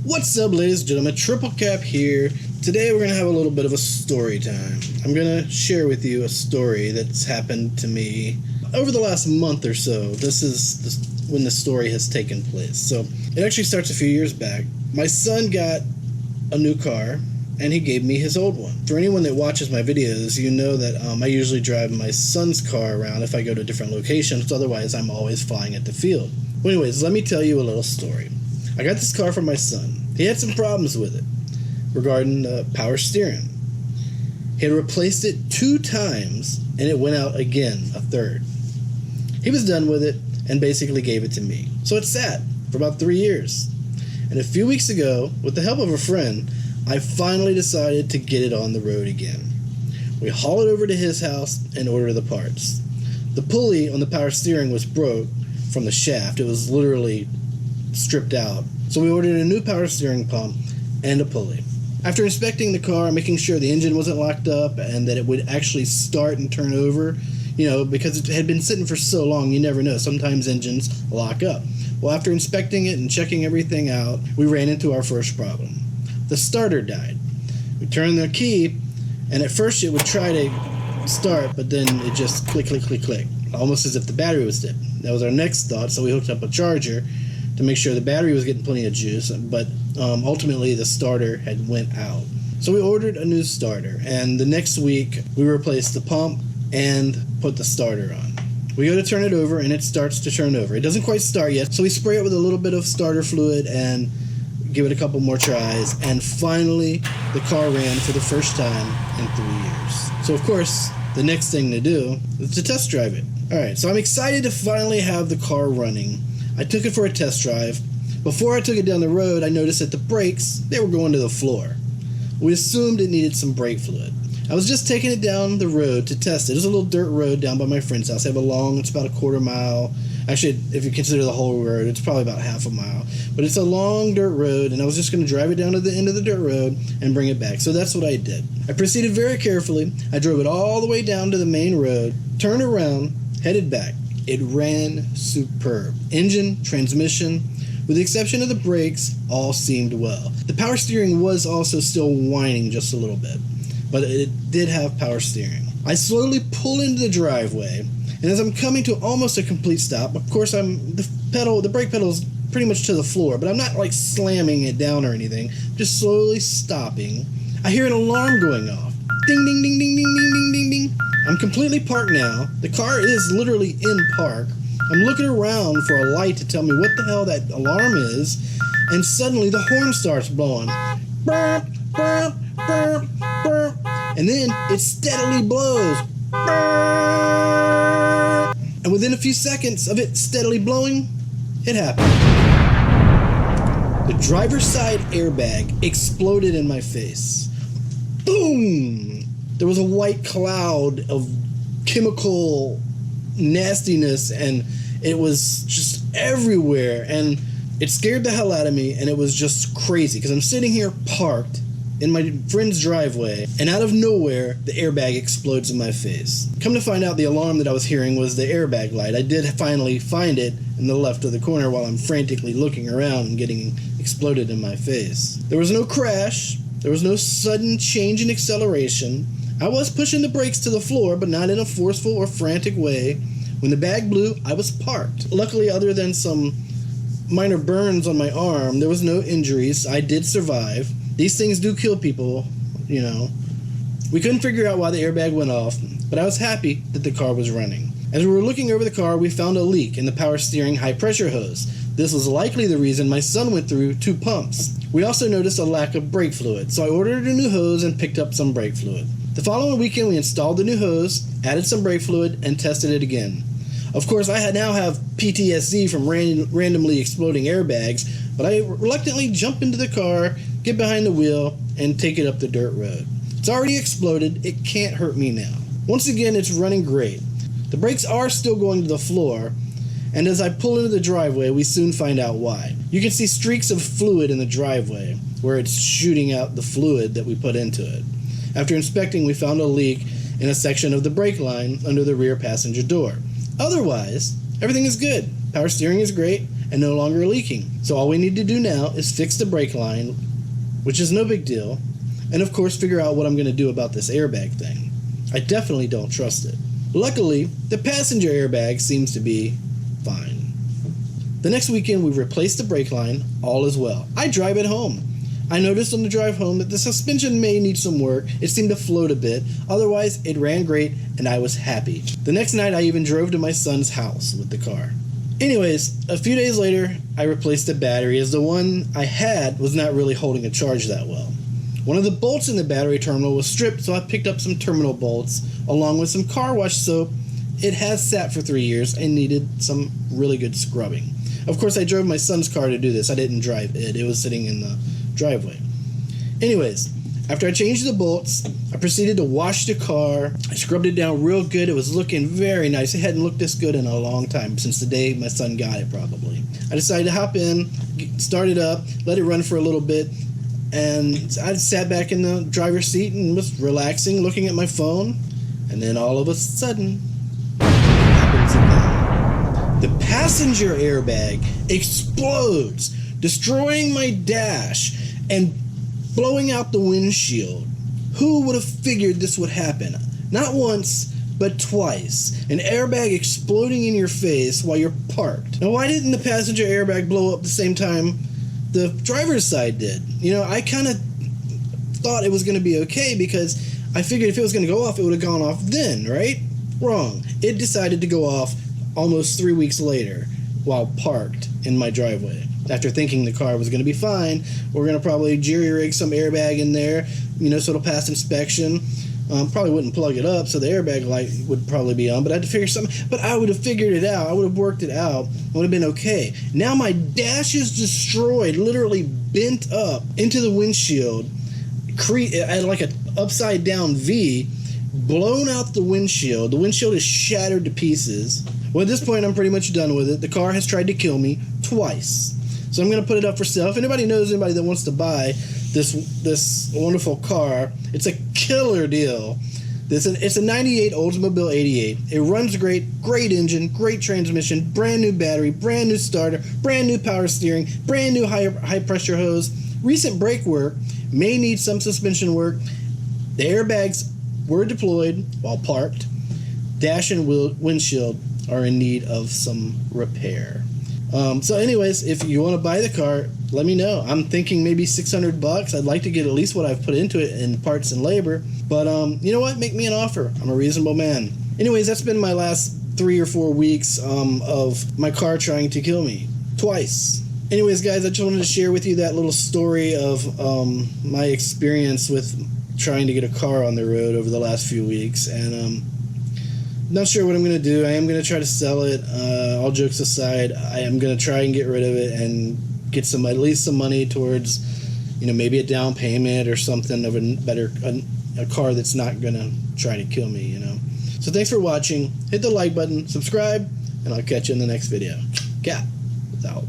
What's up, ladies and gentlemen? Triple Cap here. Today we're going to have a little bit of a story time. I'm going to share with you a story that's happened to me over the last month or so. This is when the story has taken place. So it actually starts a few years back. My son got a new car, and he gave me his old one. For anyone that watches my videos, you know that I usually drive my son's car around if I go to different locations. Otherwise, I'm always flying at the field. Well, anyways, let me tell you a little story. I got this car for my son. He had some problems with it regarding power steering. He had replaced it 2 times, and it went out again a third. He was done with it and basically gave it to me. So it sat for about 3 years. And a few weeks ago, with the help of a friend, I finally decided to get it on the road again. We haul it over to his house and order the parts. The pulley on the power steering was broke from the shaft. It was literally stripped out. So we ordered a new power steering pump and a pulley. After inspecting the car, making sure the engine wasn't locked up and that it would actually start and turn over, because it had been sitting for so long, you never know. Sometimes engines lock up. Well, after inspecting it and checking everything out, we ran into our first problem. The starter died. We turned the key, and at first it would try to start, but then it just click, click, click, click, almost as if the battery was dead. That was our next thought, so we hooked up a charger to make sure the battery was getting plenty of juice, but ultimately the starter had went out. So we ordered a new starter, and the next week we replaced the pump and put the starter on. We go to turn it over, and it starts to turn over. It doesn't quite start yet, so we spray it with a little bit of starter fluid and give it a couple more tries, and finally the car ran for the first time in 3 years. So of course, the next thing to do is to test drive it. Alright, so I'm excited to finally have the car running. I took it for a test drive. Before I took it down the road, I noticed that the brakes, they were going to the floor. We assumed it needed some brake fluid. I was just taking it down the road to test it. It was a little dirt road down by my friend's house. They have it's about a quarter mile. Actually, if you consider the whole road, it's probably about half a mile. But it's a long dirt road, and I was just going to drive it down to the end of the dirt road and bring it back. So that's what I did. I proceeded very carefully. I drove it all the way down to the main road, turned around, headed back. It ran superb. Engine, transmission, with the exception of the brakes, all seemed well. The power steering was also still whining just a little bit, but it did have power steering. I slowly pull into the driveway, and as I'm coming to almost a complete stop, of course the brake pedal is pretty much to the floor, but I'm not like slamming it down or anything, just slowly stopping. I hear an alarm going off. Ding, ding, ding, ding, ding, ding, ding, ding, ding. I'm completely parked now. The car is literally in park. I'm looking around for a light to tell me what the hell that alarm is, and suddenly the horn starts blowing. Burp, burp, burp, burp. And then it steadily blows. Burp. And within a few seconds of it steadily blowing, it happened. The driver's side airbag exploded in my face. Boom! There was a white cloud of chemical nastiness, and it was just everywhere, and it scared the hell out of me, and it was just crazy, because I'm sitting here parked in my friend's driveway, and out of nowhere, the airbag explodes in my face. Come to find out, the alarm that I was hearing was the airbag light. I did finally find it in the left of the corner while I'm frantically looking around and getting exploded in my face. There was no crash. There was no sudden change in acceleration. I was pushing the brakes to the floor, but not in a forceful or frantic way. When the bag blew, I was parked. Luckily, other than some minor burns on my arm, there was no injuries. I did survive. These things do kill people, We couldn't figure out why the airbag went off, but I was happy that the car was running. As we were looking over the car, we found a leak in the power steering high-pressure hose. This was likely the reason my son went through 2 pumps. We also noticed a lack of brake fluid, so I ordered a new hose and picked up some brake fluid. The following weekend, we installed the new hose, added some brake fluid, and tested it again. Of course, I now have PTSD from randomly exploding airbags, but I reluctantly jump into the car, get behind the wheel, and take it up the dirt road. It's already exploded. It can't hurt me now. Once again, it's running great. The brakes are still going to the floor, and as I pull into the driveway, we soon find out why. You can see streaks of fluid in the driveway, where it's shooting out the fluid that we put into it. After inspecting, we found a leak in a section of the brake line under the rear passenger door. Otherwise, everything is good. Power steering is great, and no longer leaking. So all we need to do now is fix the brake line, which is no big deal, and of course figure out what I'm going to do about this airbag thing. I definitely don't trust it. Luckily, the passenger airbag seems to be fine. The next weekend we replaced the brake line, all is well. I drive it home. I noticed on the drive home that the suspension may need some work. It seemed to float a bit. Otherwise, it ran great and I was happy. The next night I even drove to my son's house with the car. Anyways, a few days later, I replaced the battery as the one I had was not really holding a charge that well. One of the bolts in the battery terminal was stripped, so I picked up some terminal bolts along with some car wash soap. It has sat for 3 years and needed some really good scrubbing. Of course, I drove my son's car to do this. I didn't drive it. It was sitting in the driveway. Anyways, after I changed the bolts, I proceeded to wash the car. I scrubbed it down real good. It was looking very nice. It hadn't looked this good in a long time, since the day my son got it probably. I decided to hop in, start it up, let it run for a little bit, and I sat back in the driver's seat and was relaxing, looking at my phone, and then all of a sudden, it happens again. The passenger airbag explodes, destroying my dash and blowing out the windshield. Who would have figured this would happen? Not once, but twice. An airbag exploding in your face while you're parked. Now, why didn't the passenger airbag blow up the same time the driver's side did? You know, I kind of thought it was going to be okay because I figured if it was going to go off, it would have gone off then, right? Wrong. It decided to go off almost 3 weeks later while parked in my driveway. After thinking the car was going to be fine, we're going to probably jerry-rig some airbag in there, you know, so it'll pass inspection. Probably wouldn't plug it up, so the airbag light would probably be on, but I had to figure something. But I would have figured it out. I would have worked it out. It would have been okay. Now my dash is destroyed, literally bent up into the windshield, at like an upside-down V, blown out the windshield. The windshield is shattered to pieces. Well, at this point, I'm pretty much done with it. The car has tried to kill me twice. So I'm going to put it up for sale. If anybody knows anybody that wants to buy this wonderful car, it's a killer deal. It's a 98 Oldsmobile 88. It runs great, great engine, great transmission, brand new battery, brand new starter, brand new power steering, brand new high pressure hose. Recent brake work, may need some suspension work. The airbags were deployed while parked. Dash and windshield are in need of some repair. So anyways, if you want to buy the car, let me know. I'm thinking maybe $600. I'd like to get at least what I've put into it in parts and labor. But you know what? Make me an offer. I'm a reasonable man. Anyways, that's been my last 3 or 4 weeks of my car trying to kill me. Twice. Anyways, guys, I just wanted to share with you that little story of my experience with trying to get a car on the road over the last few weeks. And not sure what I'm going to do. I am going to try to sell it. All jokes aside, I am going to try and get rid of it and get at least some money towards, you know, maybe a down payment or something of a car that's not going to try to kill me, you know. So thanks for watching. Hit the like button, subscribe, and I'll catch you in the next video. Cap is out.